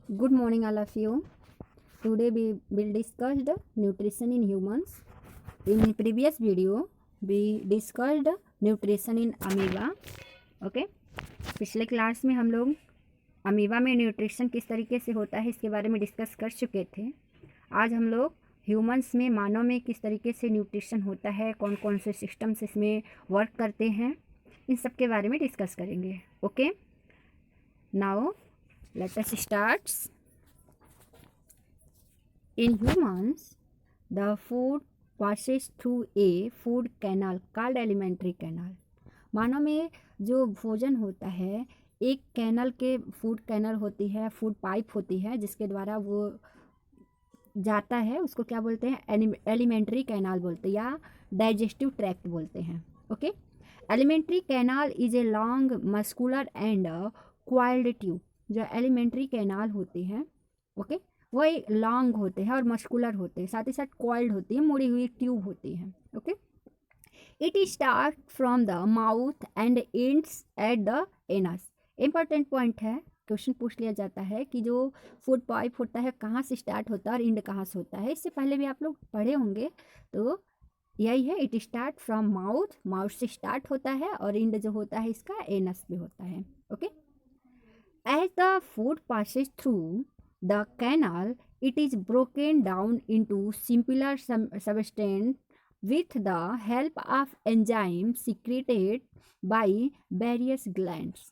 Good morning, all of you. Today we will discuss the nutrition in humans. In previous video, we discussed nutrition in amoeba. Okay. पिछले class में हम लोग amoeba में nutrition किस तरीके से होता है इसके बारे में डिस्कस कर चुके थे। आज हम लोग ह्यूमंस में, मानव में किस तरीके से न्यूट्रिशन होता है, कौन कौन से सिस्टम्स इसमें वर्क करते हैं, इन सब के बारे में डिस्कस करेंगे। Okay, now let us start. In humans, the food passes through a food canal called alimentary canal. मानव में जो भोजन होता है एक कैनल के, फूड कैनल होती है, फूड पाइप होती है जिसके द्वारा वो जाता है, उसको क्या बोलते हैं? एलिमेंट्री कैनाल बोलते हैं या डाइजेस्टिव ट्रैक्ट बोलते हैं। Okay, alimentary canal is a long muscular and coiled tube. जो एलिमेंट्री कैनाल होती है, ओके, वो एक लॉन्ग होते हैं और मस्कुलर होते हैं, साथ ही साथ कॉइल्ड होती है, मुड़ी हुई ट्यूब होती है। Okay, it start from the mouth and ends at the anus. Important point है, क्वेश्चन पूछ लिया जाता है कि जो फूड पाइप होता है कहाँ से स्टार्ट होता है और एंड कहाँ से होता है। इससे पहले भी आप लोग पढ़े होंगे, तो यही है, it start from mouth, mouth से स्टार्ट होता है और एंड जो होता है इसका एनस पे होता है। Okay, as the food passes through the canal, it is broken down into simpler substance with the help of enzymes secreted by various glands।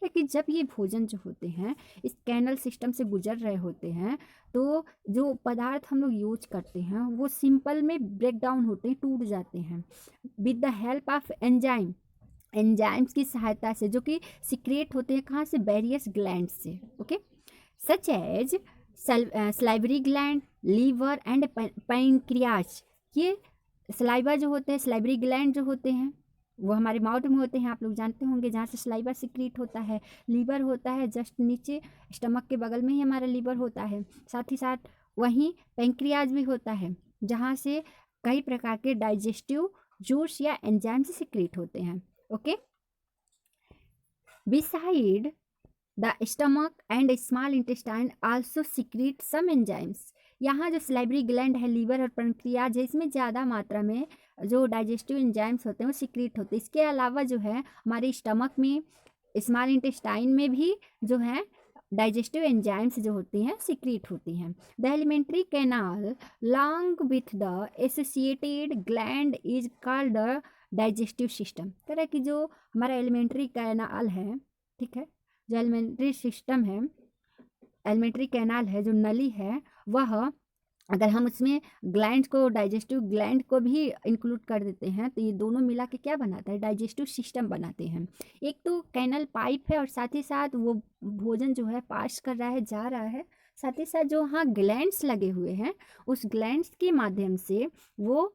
है कि जब ये भोजन जो होते हैं इस कैनल सिस्टम से गुजर रहे होते हैं तो जो पदार्थ हम लोग यूज करते हैं वो सिंपल में ब्रेक डाउन होते हैं, टूट जाते हैं with the help of enzyme, enzymes की सहायता से, जो कि सीक्रेट होते हैं कहाँ से? वेरियस ग्लैंड से। Okay, such as salivary gland, liver and pancreas। ये सलाइवा जो होते हैं, सलाइवरी ग्लैंड जो होते हैं वो हमारे माउथ में होते हैं, आप लोग जानते होंगे, जहाँ से सलाइवा सिक्रीट होता है। लीवर होता है जस्ट नीचे, स्टमक के बगल में ही हमारा लीवर होता है। साथ ही साथ वहीं पेंक्रियाज भी होता है जहाँ से कई प्रकार के डाइजेस्टिव जूस या एंजाइम से सिक्रीट होते हैं। Okay, beside the stomach and small intestine also secrete some enzymes. यहाँ जो सलाइवरी ग्लैंड है, लीवर और पेंक्रियाज है, इसमें ज़्यादा मात्रा में जो डाइजेस्टिव एंजाइम्स होते हैं वो सिक्रीट होते हैं। इसके अलावा जो है हमारे स्टमक में, स्मॉल इंटेस्टाइन में भी जो है डाइजेस्टिव एंजाइम्स जो होती हैं सिक्रीट होती हैं। The alimentary canal long with the associated gland is called the digestive system. तरह की जो हमारा एलिमेंट्री कैनाल है, ठीक है, जो एलिमेंट्री सिस्टम है, एलिमेंट्री कैनाल है, जो नली है, वह अगर हम उसमें ग्लैंड को, डाइजेस्टिव ग्लैंड को भी इंक्लूड कर देते हैं तो ये दोनों मिला के क्या बनाता है? डाइजेस्टिव सिस्टम बनाते हैं। एक तो कैनल पाइप है और साथ ही साथ वो भोजन जो है पास कर रहा है, जा रहा है, साथ ही साथ जो हाँ ग्लैंड्स लगे हुए हैं उस ग्लैंड्स के माध्यम से वो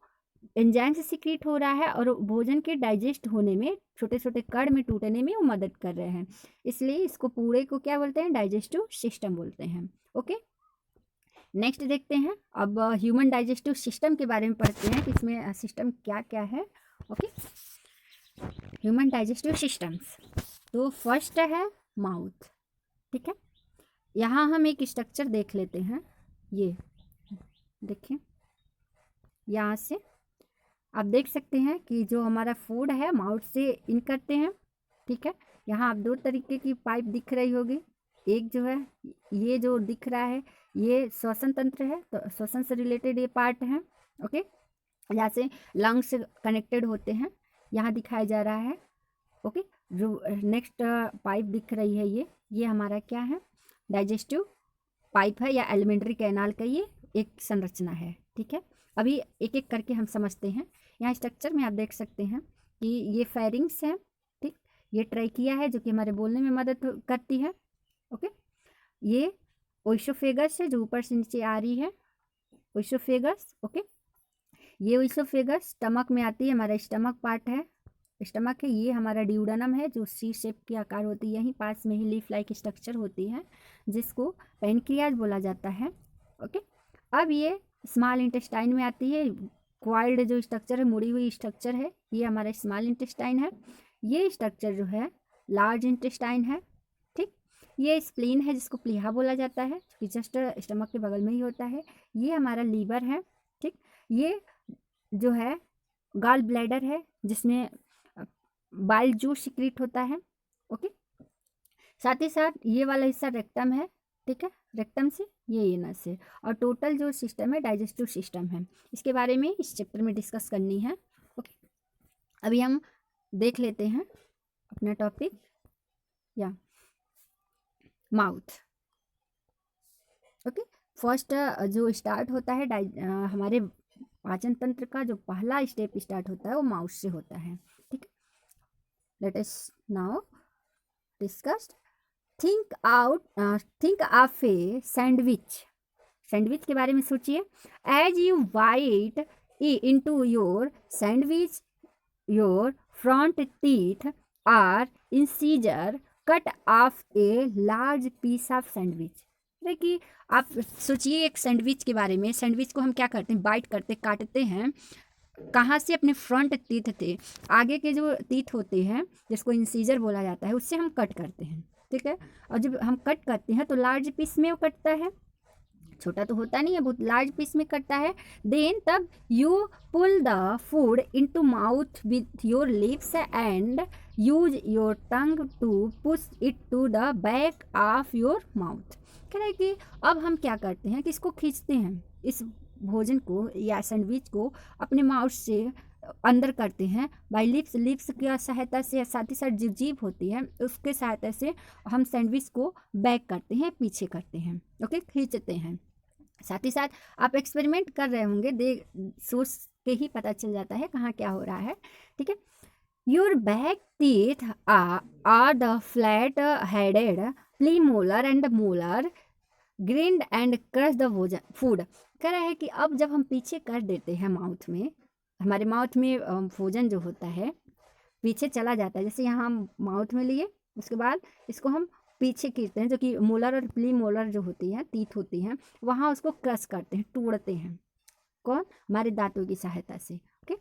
एंजाइम से सिक्रीट हो रहा है और भोजन के डाइजेस्ट होने में, छोटे छोटे कण में टूटने में वो मदद कर रहे हैं। इसलिए इसको पूरे को क्या बोलते हैं? डाइजेस्टिव सिस्टम बोलते हैं। ओके, नेक्स्ट देखते हैं, अब ह्यूमन डाइजेस्टिव सिस्टम के बारे में पढ़ते हैं कि इसमें सिस्टम क्या क्या है। ओके, ह्यूमन डाइजेस्टिव सिस्टम्स, तो फर्स्ट है माउथ। ठीक है, यहाँ हम एक स्ट्रक्चर देख लेते हैं। ये देखिए, यहाँ से आप देख सकते हैं कि जो हमारा फूड है माउथ से इन करते हैं। ठीक है, यहाँ आप दो तरीके की पाइप दिख रही होगी। एक जो है ये जो दिख रहा है ये श्वसन तंत्र है, तो श्वसन से रिलेटेड ये पार्ट है। ओके, यहाँ से लंग्स से कनेक्टेड होते हैं, यहाँ दिखाया जा रहा है। ओके, जो नेक्स्ट पाइप दिख रही है ये हमारा क्या है? डाइजेस्टिव पाइप है या एलिमेंट्री कैनाल का ये एक संरचना है। ठीक है, अभी एक एक करके हम समझते हैं। यहाँ स्ट्रक्चर में आप देख सकते हैं कि ये फेरिंग्स है, ठीक, ये ट्रैकिया है जो कि हमारे बोलने में मदद करती है। ओके, ये ओइसोफेगस है जो ऊपर से नीचे आ रही है, ओइसोफेगस। ओके, ये ओइसोफेगस स्टमक में आती है, हमारा स्टमक पार्ट है, स्टमक है। ये हमारा ड्यूडेनम है जो सी शेप की आकार होती है, यहीं पास में ही लीफ लाइक स्ट्रक्चर होती है जिसको पेनक्रियाज बोला जाता है। ओके, अब ये स्मॉल इंटेस्टाइन में आती है, क्वाइल्ड जो स्ट्रक्चर है, मुड़ी हुई स्ट्रक्चर है, ये हमारा स्मॉल इंटेस्टाइन है। ये स्ट्रक्चर जो है लार्ज इंटेस्टाइन है। ठीक, ये स्प्लीन है जिसको प्लीहा बोला जाता है, कि जस्ट स्टमक के बगल में ही होता है। ये हमारा लीवर है, ठीक। ये जो है गॉल ब्लैडर है जिसमें बाइल जूस सिक्रीट होता है, ओके। साथ ही साथ ये वाला हिस्सा रेक्टम है, ठीक है, रेक्टम से ये एनस है। और टोटल जो सिस्टम है डाइजेस्टिव सिस्टम है, इसके बारे में इस चैप्टर में डिस्कस करनी है, ओके। अभी हम देख लेते हैं अपना टॉपिक, या माउथ, ओके। फर्स्ट जो स्टार्ट होता है हमारे पाचन तंत्र का जो पहला स्टेप स्टार्ट होता है वो माउथ से होता है, ठीक है। Let us now discuss. Think of a sandwich. Sandwich के बारे में सोचिए। As you bite into your sandwich, your front teeth are incisor cut off a large piece of sandwich. देखिए आप सोचिए एक सैंडविच के बारे में। सैंडविच को हम क्या करते हैं, बाइट करते काटते हैं, कहाँ से, अपने फ्रंट टीथ थे, आगे के जो टीथ होते हैं जिसको इंसीजर बोला जाता है, उससे हम कट करते हैं, ठीक है। और जब हम कट करते हैं तो लार्ज पीस में वो कटता है, छोटा तो होता नहीं है, बहुत लार्ज पीस में कटता है। देन तब you pull the food into mouth with your lips and use your tongue to push it to the back of your mouth. कह रहे हैं कि अब हम क्या करते हैं कि इसको खींचते हैं, इस भोजन को या सैंडविच को अपने माउथ से अंदर करते हैं बाई लिप्स। लिप्स की सहायता से, साथ ही साथ जो जीभ होती है उसके सहायता से हम सैंडविच को बैक करते हैं, पीछे करते हैं, ओके, खींचते हैं। साथ ही साथ आप एक्सपेरिमेंट कर रहे होंगे, देख सोच के ही पता चल जाता है कहाँ क्या हो रहा है, ठीक है। Your back teeth are the flat headed premolar and molar grind and crush the food. कह रहा है कि अब जब हम पीछे कर देते हैं माउथ में, हमारे माउथ में भोजन जो होता है पीछे चला जाता है, जैसे यहाँ हम माउथ में लिए, उसके बाद इसको हम पीछे खींचते हैं, जो कि मोलर और प्ली मोलर जो होती हैं, टीथ होती हैं, वहाँ उसको क्रश करते हैं, तोड़ते हैं, कौन, हमारे दांतों की सहायता से, ओके।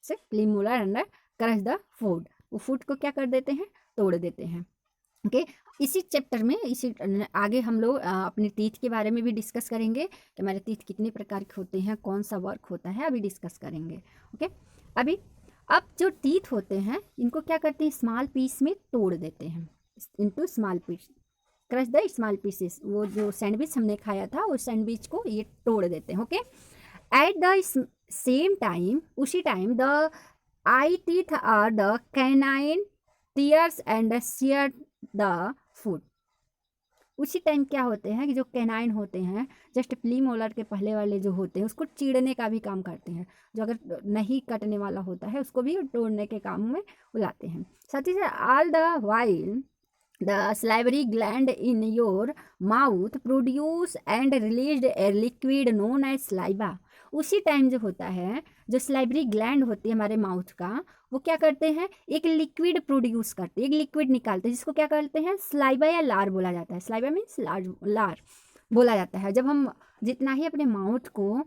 से plea molar and crush the food, वो फूड को क्या कर देते हैं, तोड़ देते हैं, ओके। इसी चैप्टर में, इसी आगे हम लोग अपने टीथ के बारे में भी डिस्कस करेंगे कि हमारे टीथ कितने प्रकार के होते हैं, कौन सा वर्क होता है, अभी डिस्कस करेंगे, ओके। अभी अब जो टीथ होते हैं इनको क्या करते हैं, स्मॉल पीस में तोड़ देते हैं, into small piece, crush the small pieces. वो जो सैंडविच हमने खाया था उस सैंडविच को ये तोड़ देते हैं, okay. At the same time, उसी time the eye teeth are the canine tears and share the food. उसी टाइम क्या होते हैं कि जो कैनाइन होते हैं, जस्ट प्ली मोलर के पहले वाले जो होते हैं उसको चीड़ने का भी काम करते हैं, जो अगर नहीं कटने वाला होता है उसको भी तोड़ने के काम में बुलाते हैं। साथ ही साथ all the while the salivary gland in your mouth produce and release a liquid known as saliva. उसी टाइम जो होता है, जो सलाइवरी ग्लैंड होती है हमारे माउथ का, वो क्या करते हैं, एक लिक्विड प्रोड्यूस करते हैं, एक लिक्विड निकालते हैं, जिसको क्या करते हैं, सलाइवा या लार बोला जाता है। सलाइवा मीन्स लार बोला जाता है। जब हम जितना ही अपने माउथ को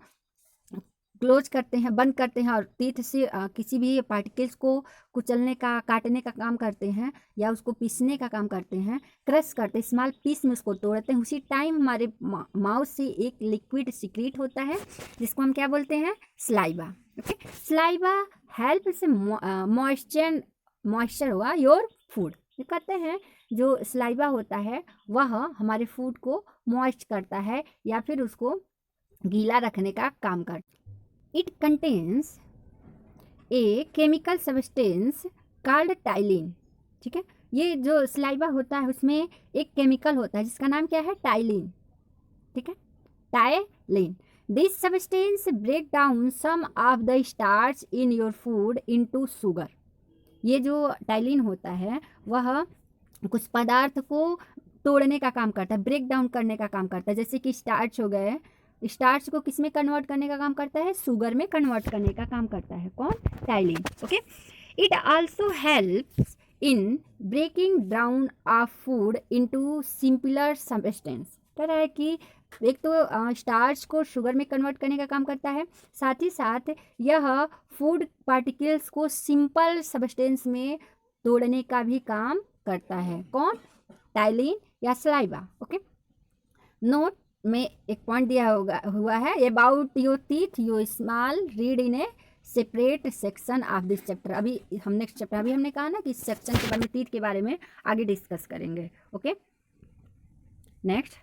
क्लोज करते हैं, बंद करते हैं, और टीथ से किसी भी पार्टिकल्स को कुचलने का, काटने का काम करते हैं, या उसको पीसने का काम करते हैं, क्रश करते हैं, स्मॉल पीस में उसको तोड़ते हैं, उसी टाइम हमारे माउथ से एक लिक्विड सिक्रीट होता है जिसको हम क्या बोलते हैं, सलाइवा, ओके। सलाइवा हेल्प से मॉइस्चर हुआ योर फूड। ये कहते हैं जो सलाइवा होता है वह हमारे फूड को मॉइस्ट करता है या फिर उसको गीला रखने का काम करता है। It contains a chemical substance called ptyalin, ठीक है। ये जो सलाइवा होता है उसमें एक केमिकल होता है जिसका नाम क्या है, टाइलिन, ठीक है, ptyalin. This substance break down some of the starch in your food into sugar. ये जो टाइलिन होता है वह कुछ पदार्थ को तोड़ने का काम करता है, ब्रेक डाउन करने का काम करता है, जैसे कि स्टार्च हो गए, स्टार्च को किस में कन्वर्ट करने का काम करता है, शुगर में कन्वर्ट करने का काम करता है, कौन, ptyalin, okay. It also helps in breaking down of food into simpler substance. कह रहा है कि एक तो स्टार्च को शुगर में कन्वर्ट करने का काम करता है, साथ ही साथ यह फूड पार्टिकल्स को सिंपल सब्सटेंस में तोड़ने का भी काम करता है, कौन, टाइलिन या स्लाइवा। ओके, नोट में एक पॉइंट दिया हुआ है, about your teeth you small read in A separate section of this chapter. अभी हमने कहा ना कि इस सेक्शन के बारे में, टीथ के बारे में आगे डिस्कस करेंगे। ओके, नेक्स्ट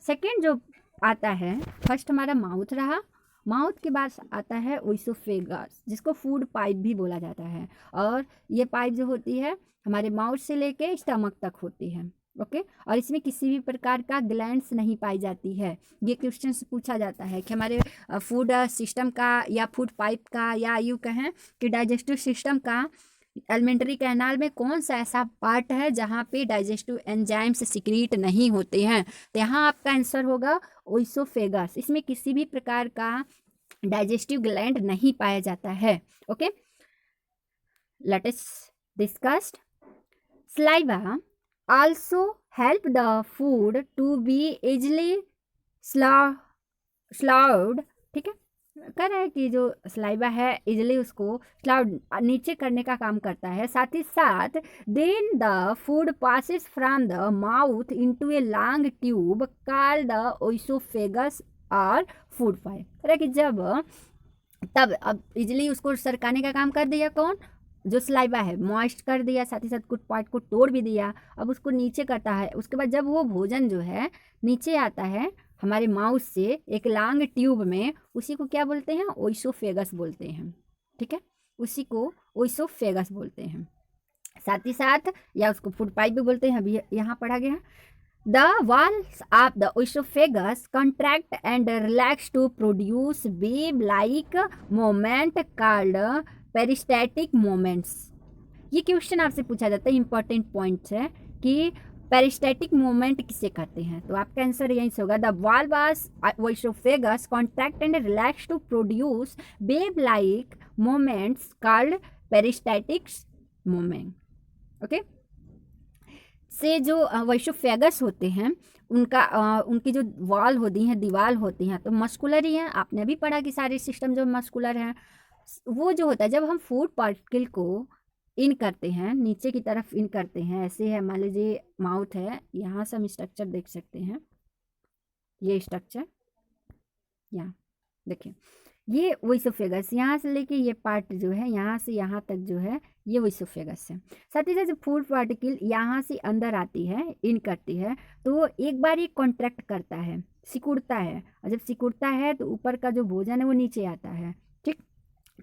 सेकेंड जो आता है, फर्स्ट हमारा माउथ रहा, माउथ के बाद आता है ओइसोफेगस, जिसको फूड पाइप भी बोला जाता है, और ये पाइप जो होती है हमारे माउथ से लेके स्टमक तक होती है। ओके, और इसमें किसी भी प्रकार का ग्लैंड्स नहीं पाई जाती है। ये क्वेश्चन पूछा जाता है कि हमारे फूड सिस्टम का या फूड पाइप का या यूँ कहें कि डाइजेस्टिव सिस्टम का एलिमेंट्री कैनाल में कौन सा ऐसा पार्ट है जहाँ पे डाइजेस्टिव एंजाइम्स सिक्रीट नहीं होते हैं। तो यहाँ आपका आंसर होगा ओइसोफेगस। इसमें किसी भी प्रकार का डाइजेस्टिव ग्लैंड नहीं पाया जाता है। Okay, let us discuss. Saliva also help the food to be easily swallowed। ठीक है, कह रहा है कि जो स्लाइवा है इजिली उसको स्लाउड नीचे करने का काम करता है। साथ ही साथ then the food passes from the mouth into a long tube called the oesophagus और फूड पाइप। कह रहा है कि जब तब अब इजिली उसको सरकाने का काम कर दिया कौन, जो स्लाइवा है, मॉइस्ट कर दिया, साथ ही साथ कुछ पार्ट को तोड़ भी दिया, अब उसको नीचे करता है। उसके बाद जब वो भोजन जो है नीचे आता है हमारे माउथ से एक लॉन्ग ट्यूब में, उसी को क्या बोलते हैं, ओइसोफेगस बोलते हैं। ठीक है, उसी को ओइसोफेगस बोलते हैं। साथ ही साथ या उसको फूड पाइप भी बोलते हैं, अभी यहाँ पढ़ा गया। The walls of the oesophagus contract and relax to produce wave-like movement called peristaltic moments. ये क्वेश्चन आपसे पूछा जाता है, इंपॉर्टेंट पॉइंट्स है कि पेरिस्टैटिक मोमेंट किसे कहते हैं। तो आपका आंसर यहीं से होगा, the valve of oesophagus contract and relax to produce wave-like moments called peristaltic moment. Okay, से जो ओइसोफेगस होते हैं उनकी जो वॉल होती हैं, दीवार होती हैं, तो मस्कुलर ही हैं। आपने भी पढ़ा कि सारे सिस्टम जो मस्कुलर हैं, वो जो होता है जब हम फूड पार्टिकल को इन करते हैं, नीचे की तरफ इन करते हैं, ऐसे है, मान लीजिए माउथ है, यहाँ से हम स्ट्रक्चर देख सकते हैं, ये स्ट्रक्चर यहाँ देखिए, ये ओइसोफेगस, यहाँ से लेके ये पार्ट जो है यहाँ से यहाँ तक जो है ये ओइसोफेगस है। साथ ही साथ जब फूड पार्टिकल यहाँ से अंदर आती है, इन करती है, तो एक बार ये कॉन्ट्रैक्ट करता है, सिकुड़ता है, और जब सिकुड़ता है तो ऊपर का जो भोजन है वो नीचे आता है। ठीक,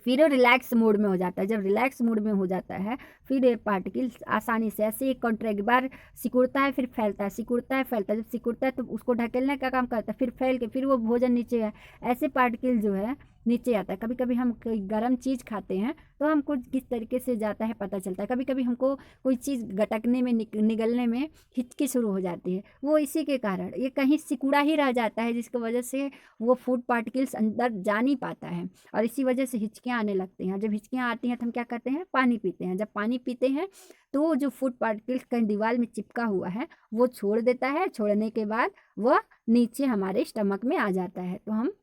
फिर वो रिलैक्स मोड में हो जाता है। जब रिलैक्स मोड में हो जाता है फिर ये पार्टिकल आसानी से ऐसे एक कॉन्ट्रैक्ट, बार सिकुड़ता है फिर फैलता है, सिकुड़ता है फैलता है, जब सिकुड़ता है तो उसको ढकेलने का काम करता है, फिर फैल के फिर वो भोजन नीचे है, ऐसे पार्टिकल जो है नीचे आता है। कभी कभी हम कोई गर्म चीज़ खाते हैं तो हमको किस तरीके से जाता है पता चलता है। कभी कभी हमको कोई चीज़ गटकने में निगलने में हिचकी शुरू हो जाती है, वो इसी के कारण ये कहीं सिकुड़ा ही रह जाता है, जिसकी वजह से वो फूड पार्टिकल्स अंदर जा नहीं पाता है, और इसी वजह से हिचकियाँ आने लगती हैं। जब हिचकियाँ आती हैं तो हम क्या करते हैं, पानी पीते हैं। जब पानी पीते हैं तो जो फूड पार्टिकल्स कहीं दीवार में चिपका हुआ है वो छोड़ देता है, छोड़ने के बाद वह नीचे हमारे स्टमक में आ जाता है, तो हम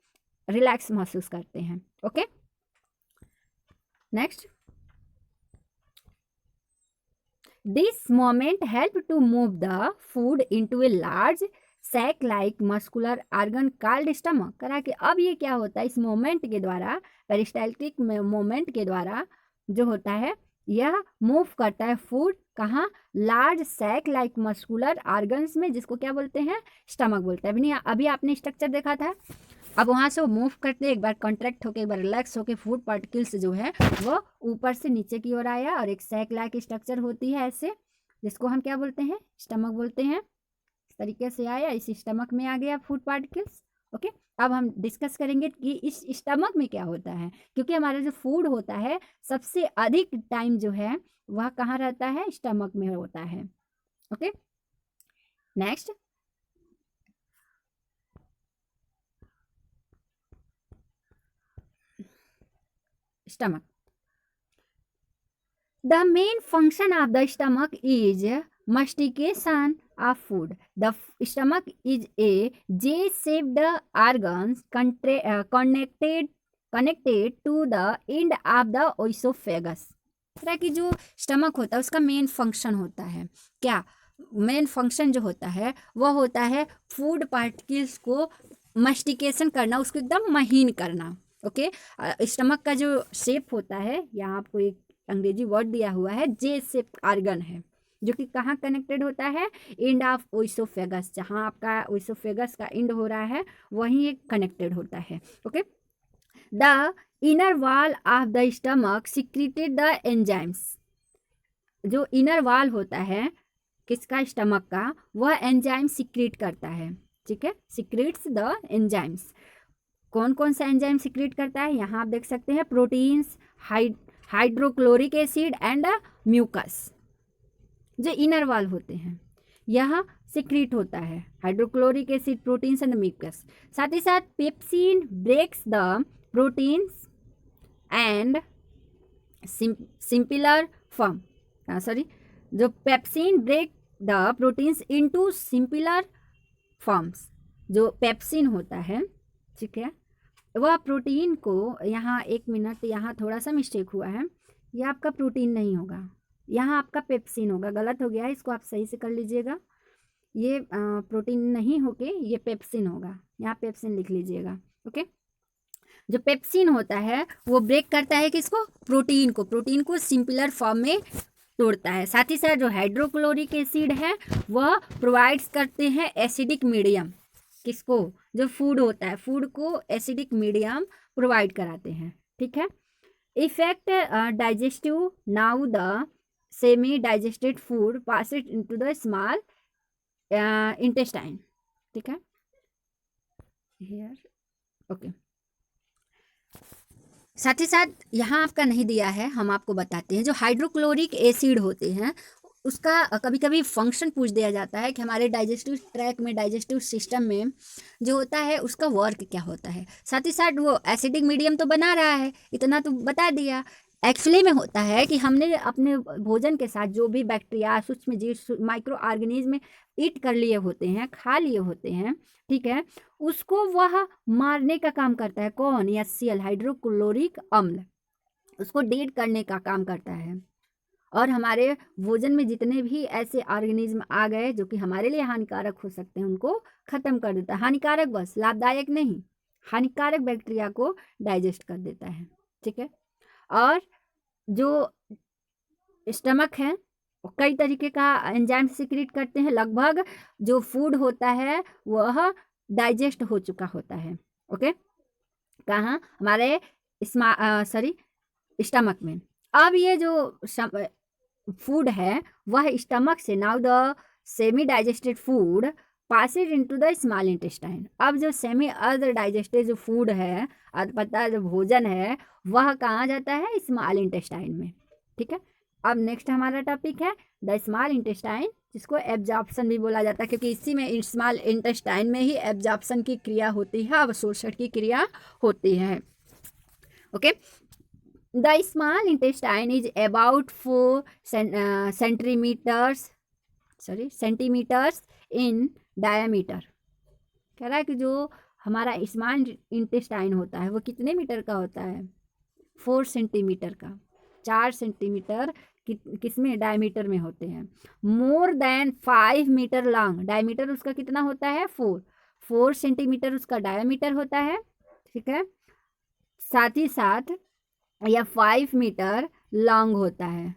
रिलैक्स महसूस करते हैं। Okay, next, this moment help to move the food into a large sac like muscular organ called stomach. करा कि अब ये क्या होता है, इस मोमेंट के द्वारा, पेरिस्टाल्टिक मोमेंट के द्वारा जो होता है यह मूव करता है फूड कहाँ, large sac like muscular organs में, जिसको क्या बोलते हैं, स्टमक बोलते हैं। अभी आपने स्ट्रक्चर देखा था, अब वहाँ से वो मूव करते एक बार कॉन्ट्रैक्ट होकर एक बार रिलैक्स होकर फूड पार्टिकल्स जो है वो ऊपर से नीचे की ओर आया, और एक सैक लाइक स्ट्रक्चर होती है ऐसे, जिसको हम क्या बोलते हैं, स्टमक बोलते हैं। इस तरीके से आया, इस स्टमक में आ गया फूड पार्टिकल्स। ओके, अब हम डिस्कस करेंगे कि इस स्टमक में क्या होता है, क्योंकि हमारा जो फूड होता है सबसे अधिक टाइम जो है वह कहाँ रहता है, स्टमक में होता है। Okay, next, stomach. The main function of the stomach is mastication of food. The stomach is a J-shaped organ connected to the end of the oesophagus. तरह की जो स्टमक होता है उसका मेन फंक्शन होता है क्या, मेन फंक्शन जो होता है वह होता है फूड पार्टिकल्स को मस्टिकेशन करना, उसको एकदम महीन करना। ओके, स्टमक का जो शेप होता है, यहाँ आपको एक अंग्रेजी वर्ड दिया हुआ है, जे शेप ऑर्गन है, जो कि कहाँ कनेक्टेड होता है, एंड ऑफ ओइसोफेगस, जहाँ आपका ओइसोफेगस का एंड हो रहा है वहीं एक कनेक्टेड होता है। Okay, the inner wall of the stomach secreted the enzymes, जो इनर वॉल होता है किसका, स्टमक का, वह एंजाइम सिक्रीट करता है। ठीक है, सिक्रीट्स द एंजाइम्स। कौन कौन सा एंजाइम सिक्रीट करता है, यहाँ आप देख सकते हैं, proteins, hydrochloric acid and mucus, जो इनर वॉल होते हैं यह सिक्रीट होता है, hydrochloric acid, proteins and mucus. साथ ही साथ pepsin breaks the proteins and simpler form, जो pepsin break the proteins into simpler forms, जो पेप्सिन होता है, ठीक है, वह प्रोटीन को, यहाँ एक मिनट, यहाँ थोड़ा सा मिस्टेक हुआ है, यह आपका प्रोटीन नहीं होगा, यहाँ आपका पेप्सिन होगा, गलत हो गया है, इसको आप सही से कर लीजिएगा, ये प्रोटीन नहीं होके ये पेप्सिन होगा, यहाँ पेप्सिन लिख लीजिएगा। ओके, जो पेप्सिन होता है वो ब्रेक करता है किसको, प्रोटीन को सिंपलर फॉर्म में तोड़ता है। साथ ही साथ जो हाइड्रोक्लोरिक एसिड है वह प्रोवाइड्स करते हैं एसिडिक मीडियम, किसको, जो फूड होता है, फूड को एसिडिक मीडियम प्रोवाइड कराते हैं। ठीक है, effect digestive, now the semi digested food pass it into the small intestine. ठीक है, हियर ओके। साथ ही साथ यहाँ आपका नहीं दिया है, हम आपको बताते हैं, जो हाइड्रोक्लोरिक एसिड होते हैं उसका कभी कभी फंक्शन पूछ दिया जाता है कि हमारे डाइजेस्टिव ट्रैक में, डाइजेस्टिव सिस्टम में जो होता है उसका वर्क क्या होता है। साथ ही साथ वो एसिडिक मीडियम तो बना रहा है, इतना तो बता दिया। एक्चुअली में होता है कि हमने अपने भोजन के साथ जो भी बैक्टीरिया, सूक्ष्म जीव, माइक्रो ऑर्गेनिज्म ईट कर लिए होते हैं, खा लिए होते हैं, ठीक है, उसको वह मारने का काम करता है। कौन, HCl, हाइड्रोक्लोरिक अम्ल, उसको डेड करने का काम करता है। और हमारे भोजन में जितने भी ऐसे ऑर्गेनिज्म आ गए जो कि हमारे लिए हानिकारक हो सकते हैं उनको खत्म कर देता है। हानिकारक बस, लाभदायक नहीं, हानिकारक बैक्टीरिया को डाइजेस्ट कर देता है। ठीक है, और जो स्टमक है कई तरीके का एंजाइम सिक्रीट करते हैं। लगभग जो फूड होता है वह डाइजेस्ट हो चुका होता है। ओके, कहाँ, हमारे स्टमक में। अब ये जो फूड है वह स्टमक से, now the semi digested food passes into the small intestine. अब जो सेमी अर्ध डाइजेस्टेड जो फूड है, अर्धपता जो भोजन है, वह कहाँ जाता है, स्मॉल इंटेस्टाइन में। ठीक है, अब नेक्स्ट हमारा टॉपिक है द स्मॉल इंटेस्टाइन, जिसको एब्जॉर्प्शन भी बोला जाता है, क्योंकि इसी में स्मॉल इंटेस्टाइन में ही एब्जॉर्प्शन की क्रिया होती है, अवशोषण की क्रिया होती है। Okay, the small intestine is about 4 centimeters in diameter। कह रहा है कि जो हमारा स्मॉल इंटेस्टाइन होता है वो कितने मीटर का होता है, 4 सेंटीमीटर का, 4 सेंटीमीटर किसमें, डायमीटर में होते हैं। More than 5 metre long, diameter उसका कितना होता है, 4 सेंटीमीटर उसका डायमीटर होता है। ठीक है, साथ ही साथ या 5 मीटर लॉन्ग होता है।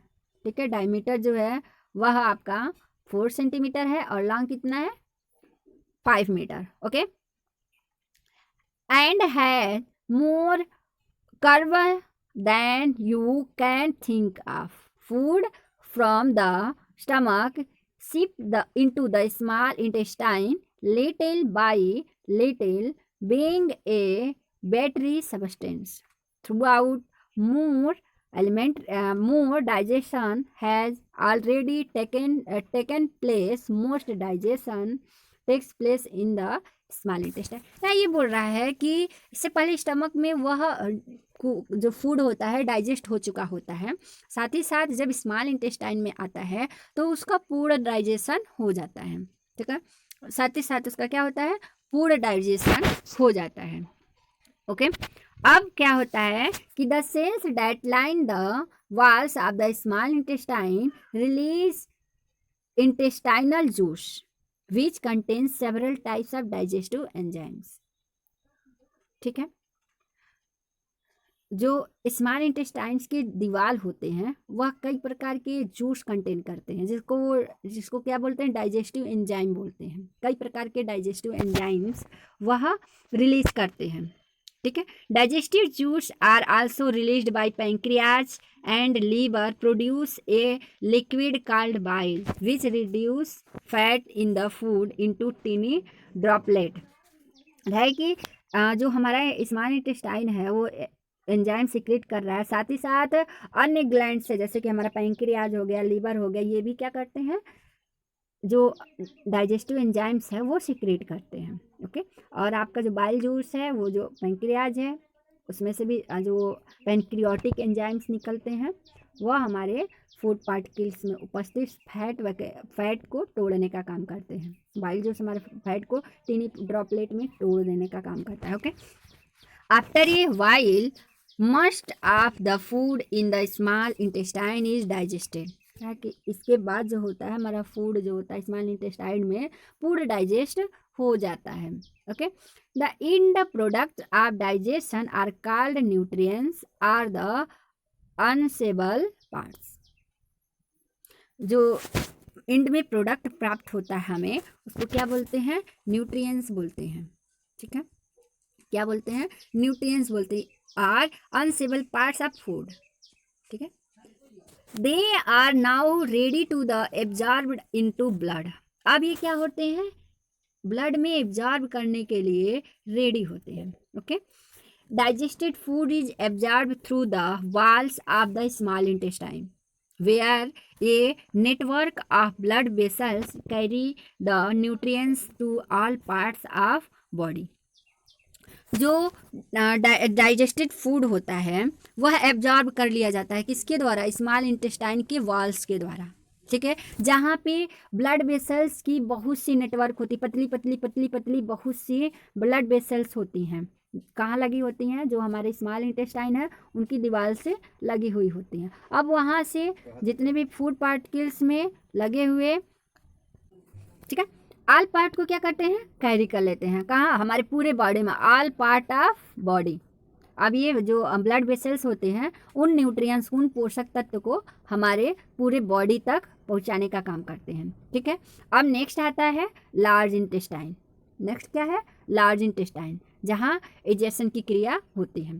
ठीक है, डायमीटर जो है वह आपका 4 सेंटीमीटर है और लॉन्ग कितना है, 5 मीटर। ओके, एंड है more curve then you can think of. Food from the stomach ship the into the small intestine little by little, being a battery substance throughout more digestion has already taken place. Most digestion takes place in the small intestine। यहाँ ये बोल रहा है कि इससे पहले stomach में वह जो फूड होता है डाइजेस्ट हो चुका होता है, साथ ही साथ जब स्मॉल इंटेस्टाइन में आता है तो उसका पूरा डाइजेशन हो जाता है। ठीक है, साथ ही साथ उसका क्या होता है, पूरा डाइजेशन हो जाता है। ओके, अब क्या होता है कि the cells that line the walls of the small intestine release intestinal juice which contains several types of digestive enzymes. ठीक है, जो स्मॉल इंटेस्टाइन्स के दीवार होते हैं वह कई प्रकार के जूस कंटेन करते हैं, जिसको क्या बोलते हैं, डाइजेस्टिव एंजाइम बोलते हैं। कई प्रकार के डाइजेस्टिव एंजाइम्स वह रिलीज करते हैं। ठीक है, digestive juice are also released by pancreas and liver produce a liquid called bile which reduce fat in the food into tiny droplet. है कि जो हमारा स्मॉल इंटेस्टाइन है वो एंजाइम सीक्रेट कर रहा है, साथ ही साथ अन्य ग्लैंड से, जैसे कि हमारा पैंक्रियाज हो गया, लीवर हो गया, ये भी क्या करते हैं, जो डाइजेस्टिव एंजाइम्स है वो सीक्रेट करते हैं। ओके, और आपका जो बाइल जूस है वो जो पैंक्रियाज है उसमें से भी जो पैंक्रियाटिक एंजाइम्स निकलते हैं वह हमारे फूड पार्टिकल्स में उपस्थित फैट को तोड़ने का काम करते हैं। बाइल जूस हमारे फैट को टीनी ड्रॉपलेट में तोड़ देने का काम करता है। Okay, after a while must of the food in the small intestine is digested. कि इसके बाद जो होता है हमारा फूड जो होता है स्मॉल इंटेस्टाइन में पूरा डाइजेस्ट हो जाता है। Okay, the end product of digestion are called nutrients are the unusable parts. जो एंड में प्रोडक्ट प्राप्त होता है हमें उसको क्या बोलते हैं, न्यूट्रिएंट्स बोलते हैं। ठीक है, क्या बोलते हैं, न्यूट्रिएंट्स बोलते हैं, are unusable parts of food. ठीक है, they are now ready to the absorbed into blood. अब ये क्या होते हैं, ब्लड में एब्जॉर्ब करने के लिए रेडी होते हैं। Okay, digested food is absorb through the walls of the small intestine where a network of blood vessels carry the nutrients to all parts of body. जो डाइजेस्टेड फूड होता है वह एब्जॉर्ब कर लिया जाता है किसके द्वारा, स्मॉल इंटेस्टाइन के वॉल्स के द्वारा। ठीक है, जहाँ पे ब्लड वेसल्स की बहुत सी नेटवर्क होती, पतली पतली पतली पतली बहुत सी ब्लड वेसल्स होती हैं। कहाँ लगी होती हैं, जो हमारे स्मॉल इंटेस्टाइन है उनकी दीवार से लगी हुई होती हैं। अब वहाँ से जितने भी फूड पार्टिकल्स में लगे हुए, ठीक है, ऑल पार्ट को क्या करते हैं, कैरी कर लेते हैं। कहाँ, हमारे पूरे बॉडी में, ऑल पार्ट ऑफ बॉडी। अब ये जो ब्लड वेसल्स होते हैं उन न्यूट्रिएंट्स, उन पोषक तत्व को हमारे पूरे बॉडी तक पहुंचाने का काम करते हैं। ठीक है, अब नेक्स्ट आता है लार्ज इंटेस्टाइन। नेक्स्ट क्या है, लार्ज इंटेस्टाइन, जहाँ डाइजेशन की क्रिया होती है।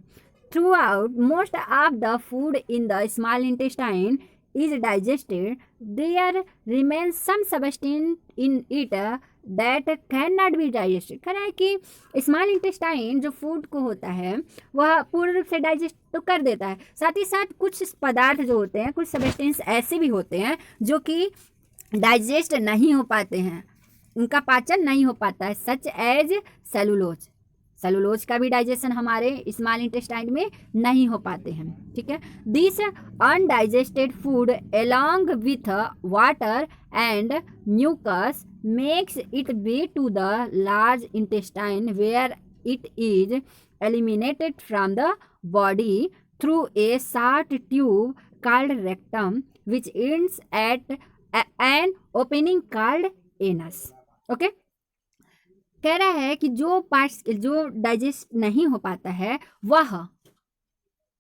Through out most of the food in the small intestine is digested, there remains some substance in it that cannot be digested। कह रहा है कि स्मॉल इंटेस्टाइन जो फूड को होता है वह पूर्ण रूप से डाइजेस्ट तो कर देता है, साथ ही साथ कुछ पदार्थ जो होते हैं, कुछ सब्सटेंस ऐसे भी होते हैं जो कि डाइजेस्ट नहीं हो पाते हैं, उनका पाचन नहीं हो पाता है, सच एज सेलुलोज। सेलुलोज का भी डाइजेशन हमारे स्मॉल इंटेस्टाइन में नहीं हो पाते हैं। ठीक है, this undigested food along with water and mucus makes it way to the large intestine where it is eliminated from the body through a short tube called rectum which ends at an opening called anus. Okay, कह रहा है कि जो parts जो digest नहीं हो पाता है वह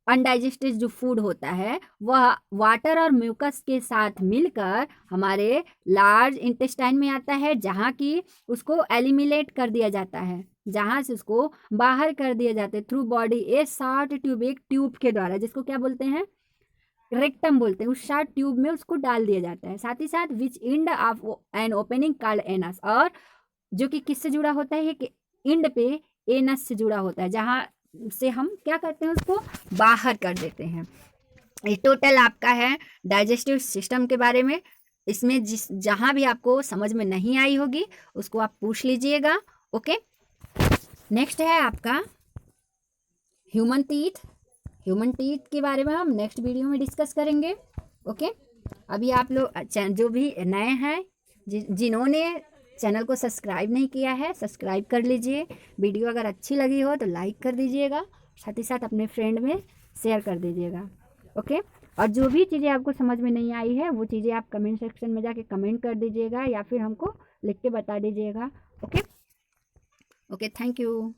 अनडाइजेस्टेड जो फूड होता है वह वाटर और म्यूकस के साथ मिलकर हमारे लार्ज इंटेस्टाइन में आता है, जहाँ की उसको एलिमिनेट कर दिया जाता है, जहाँ से उसको बाहर कर दिया जाता है थ्रू बॉडी ए शॉर्ट ट्यूब, एक ट्यूब के द्वारा, जिसको क्या बोलते हैं, रेक्टम बोलते हैं। उस शॉर्ट ट्यूब में उसको डाल दिया जाता है, साथ ही साथ which end of an opening called anus, और जो कि किससे जुड़ा होता है कि एंड पे एनस से जुड़ा होता है, जहाँ से हम क्या करते हैं, उसको बाहर कर देते हैं। ये टोटल आपका है डाइजेस्टिव सिस्टम के बारे में। इसमें जहाँ भी आपको समझ में नहीं आई होगी उसको आप पूछ लीजिएगा। ओके, नेक्स्ट है आपका ह्यूमन टीथ। ह्यूमन टीथ के बारे में हम नेक्स्ट वीडियो में डिस्कस करेंगे। ओके, अभी आप लोग जो भी नए हैं, जिन्होंने चैनल को सब्सक्राइब नहीं किया है, सब्सक्राइब कर लीजिए। वीडियो अगर अच्छी लगी हो तो लाइक कर दीजिएगा, साथ ही साथ अपने फ्रेंड में शेयर कर दीजिएगा। ओके, और जो भी चीज़ें आपको समझ में नहीं आई है वो चीज़ें आप कमेंट सेक्शन में जाके कमेंट कर दीजिएगा या फिर हमको लिख के बता दीजिएगा। Okay okay, thank you.